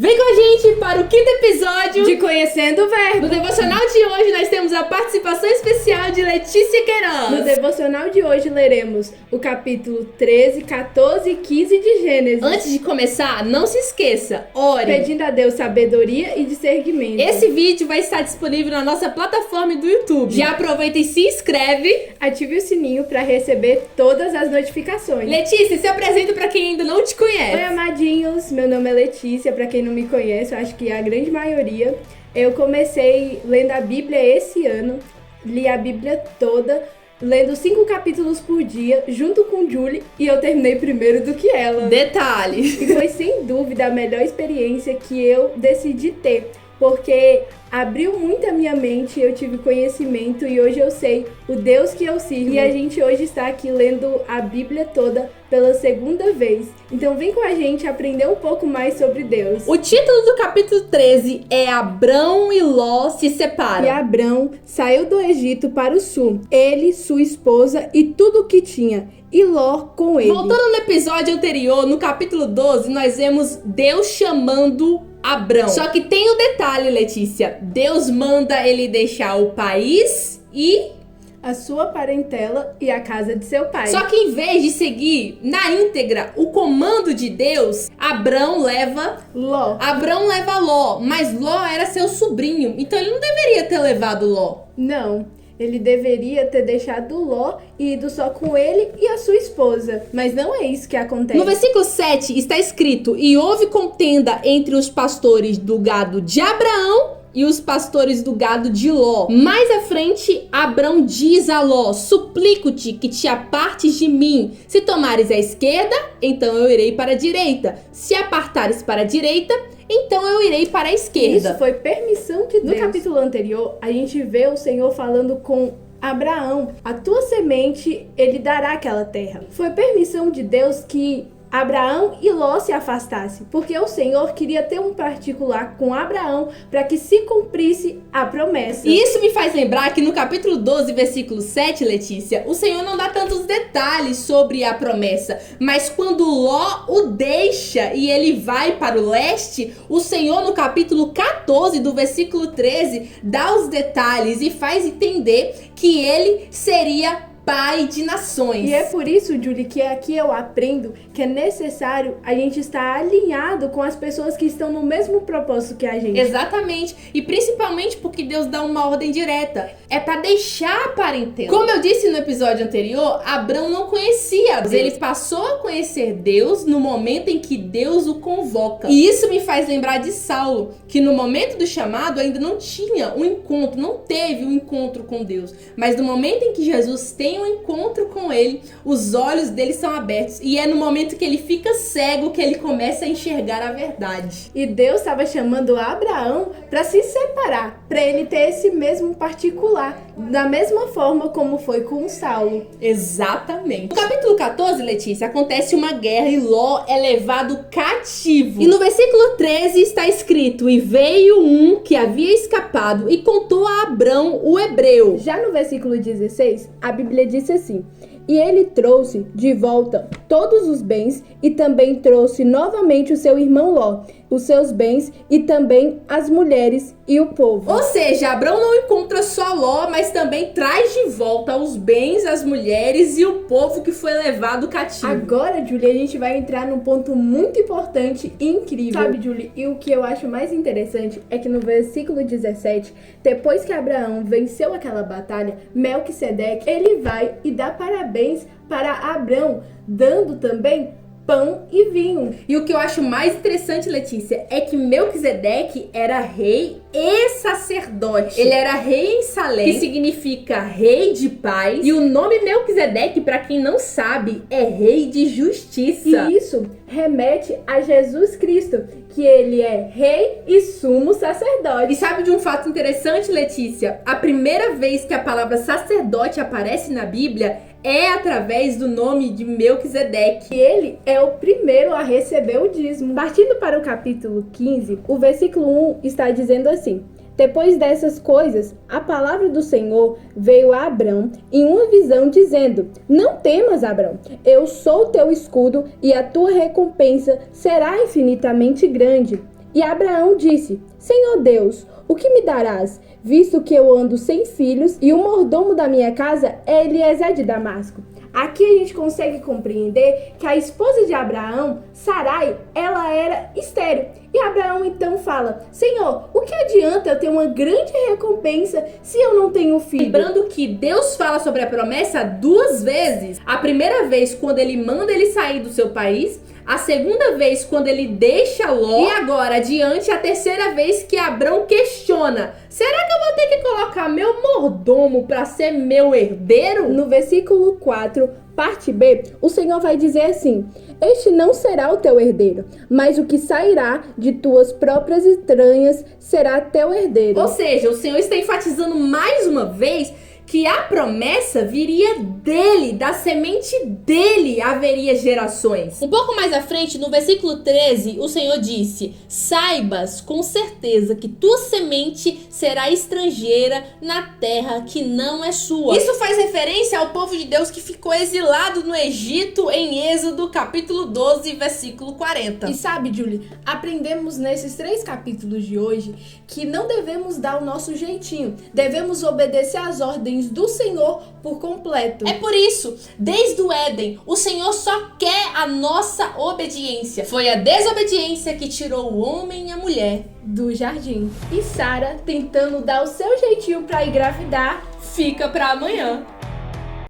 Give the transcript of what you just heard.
Vem com a gente para o 5º episódio de Conhecendo o Verbo. No devocional de hoje nós temos a participação especial de Letícia Queiroz. No devocional de hoje leremos o capítulo 13, 14 e 15 de Gênesis. Antes de começar, não se esqueça, ore pedindo a Deus sabedoria e discernimento. Esse vídeo vai estar disponível na nossa plataforma do YouTube. Já aproveita e se inscreve. Ative o sininho para receber todas as notificações. Letícia, se apresenta para quem ainda não te conhece. Oi, amadinhos, meu nome é Letícia, para quem não me conhece, eu acho que a grande maioria. Eu comecei lendo a Bíblia esse ano, li a Bíblia toda, lendo 5 capítulos por dia, junto com Julie, e eu terminei primeiro do que ela. Detalhe! E foi sem dúvida a melhor experiência que eu decidi ter, porque abriu muito a minha mente, eu tive conhecimento e hoje eu sei o Deus que eu sirvo. E a gente hoje está aqui lendo a Bíblia toda pela 2ª vez. Então vem com a gente aprender um pouco mais sobre Deus. O título do capítulo 13 é Abrão e Ló se separam. E Abrão saiu do Egito para o sul, ele, sua esposa e tudo o que tinha, e Ló com ele. Voltando no episódio anterior, no capítulo 12, nós vemos Deus chamando Abrão. Só que tem o detalhe, Letícia. Deus manda ele deixar o país e a sua parentela e a casa de seu pai. Só que em vez de seguir na íntegra o comando de Deus, Abrão leva Ló. Mas Ló era seu sobrinho, então ele não deveria ter levado Ló. Não, ele deveria ter deixado Ló e ido só com ele e a sua esposa. Mas não é isso que acontece. No versículo 7 está escrito: e houve contenda entre os pastores do gado de Abraão e os pastores do gado de Ló. Mais à frente, Abrão diz a Ló: suplico-te que te apartes de mim. Se tomares a esquerda, então eu irei para a direita. Se apartares para a direita, então eu irei para a esquerda. Isso foi permissão de Deus. No capítulo anterior, a gente vê o Senhor falando com Abraão: a tua semente, ele dará aquela terra. Foi permissão de Deus que Abraão e Ló se afastassem, porque o Senhor queria ter um particular com Abraão para que se cumprisse a promessa. E isso me faz lembrar que no capítulo 12, versículo 7, Letícia, o Senhor não dá tantos detalhes sobre a promessa, mas quando Ló o deixa e ele vai para o leste, o Senhor no capítulo 14, do versículo 13, dá os detalhes e faz entender que ele seria pai de nações. E é por isso, Julie, que aqui eu aprendo que é necessário a gente estar alinhado com as pessoas que estão no mesmo propósito que a gente. Exatamente. E principalmente porque Deus dá uma ordem direta. É para deixar a parentela. Como eu disse no episódio anterior, Abrão não conhecia Deus. Ele passou a conhecer Deus no momento em que Deus o convoca. E isso me faz lembrar de Saulo, que no momento do chamado ainda não tinha um encontro, não teve um encontro com Deus. Mas no momento em que Jesus tem um encontro com ele, os olhos dele são abertos, e é no momento que ele fica cego que ele começa a enxergar a verdade. E Deus estava chamando Abraão para se separar, para ele ter esse mesmo particular, da mesma forma como foi com Saulo. Exatamente. No capítulo 14, Letícia, acontece uma guerra e Ló é levado cativo. E no versículo 13 está escrito: e veio um que havia escapado e contou a Abrão, o hebreu. Já no versículo 16, a Bíblia disse assim: e ele trouxe de volta todos os bens e também trouxe novamente o seu irmão Ló, os seus bens e também as mulheres e o povo. Ou seja, Abrão não encontra só Ló, mas também traz de volta os bens, as mulheres e o povo que foi levado cativo. Agora, Julie, a gente vai entrar num ponto muito importante e incrível. Sabe, Julie, e o que eu acho mais interessante é que no versículo 17, depois que Abraão venceu aquela batalha, Melquisedeque, ele vai e dá parabéns para Abrão, dando também pão e vinho. E o que eu acho mais interessante, Letícia, é que Melquisedeque era rei e sacerdote. Ele era rei em Salém, que significa rei de paz. E o nome Melquisedeque, para quem não sabe, é rei de justiça. E isso remete a Jesus Cristo, que ele é rei e sumo sacerdote. E sabe de um fato interessante, Letícia? A primeira vez que a palavra sacerdote aparece na Bíblia é através do nome de Melquisedeque. E ele é o primeiro a receber o dízimo. Partindo para o capítulo 15, o versículo 1 está dizendo assim: depois dessas coisas, a palavra do Senhor veio a Abrão em uma visão dizendo: não temas, Abrão, eu sou teu escudo e a tua recompensa será infinitamente grande. E Abraão disse: Senhor Deus, o que me darás, visto que eu ando sem filhos e o mordomo da minha casa é Eliezer de Damasco? Aqui a gente consegue compreender que a esposa de Abraão, Sarai, ela era estéril. E Abraão então fala: Senhor, o que adianta eu ter uma grande recompensa se eu não tenho filho? Lembrando que Deus fala sobre a promessa 2 vezes. A primeira vez quando ele manda ele sair do seu país, a segunda vez quando ele deixa Ló, e agora adiante a terceira vez que Abrão questiona: será que eu vou ter que colocar meu mordomo para ser meu herdeiro? No versículo 4, parte B, o Senhor vai dizer assim: este não será o teu herdeiro, mas o que sairá de tuas próprias entranhas será teu herdeiro. Ou seja, o Senhor está enfatizando mais uma vez que a promessa viria dele, da semente dele haveria gerações. Um pouco mais à frente, no versículo 13, o Senhor disse: saibas com certeza que tua semente será estrangeira na terra que não é sua. Isso faz referência ao povo de Deus que ficou exilado no Egito em Êxodo capítulo 12, versículo 40. E sabe, Julie, aprendemos nesses 3 capítulos de hoje que não devemos dar o nosso jeitinho, devemos obedecer às ordens do Senhor por completo. É por isso, desde o Éden, o Senhor só quer a nossa obediência. Foi a desobediência que tirou o homem e a mulher do jardim. E Sara, tentando dar o seu jeitinho para engravidar, fica para amanhã.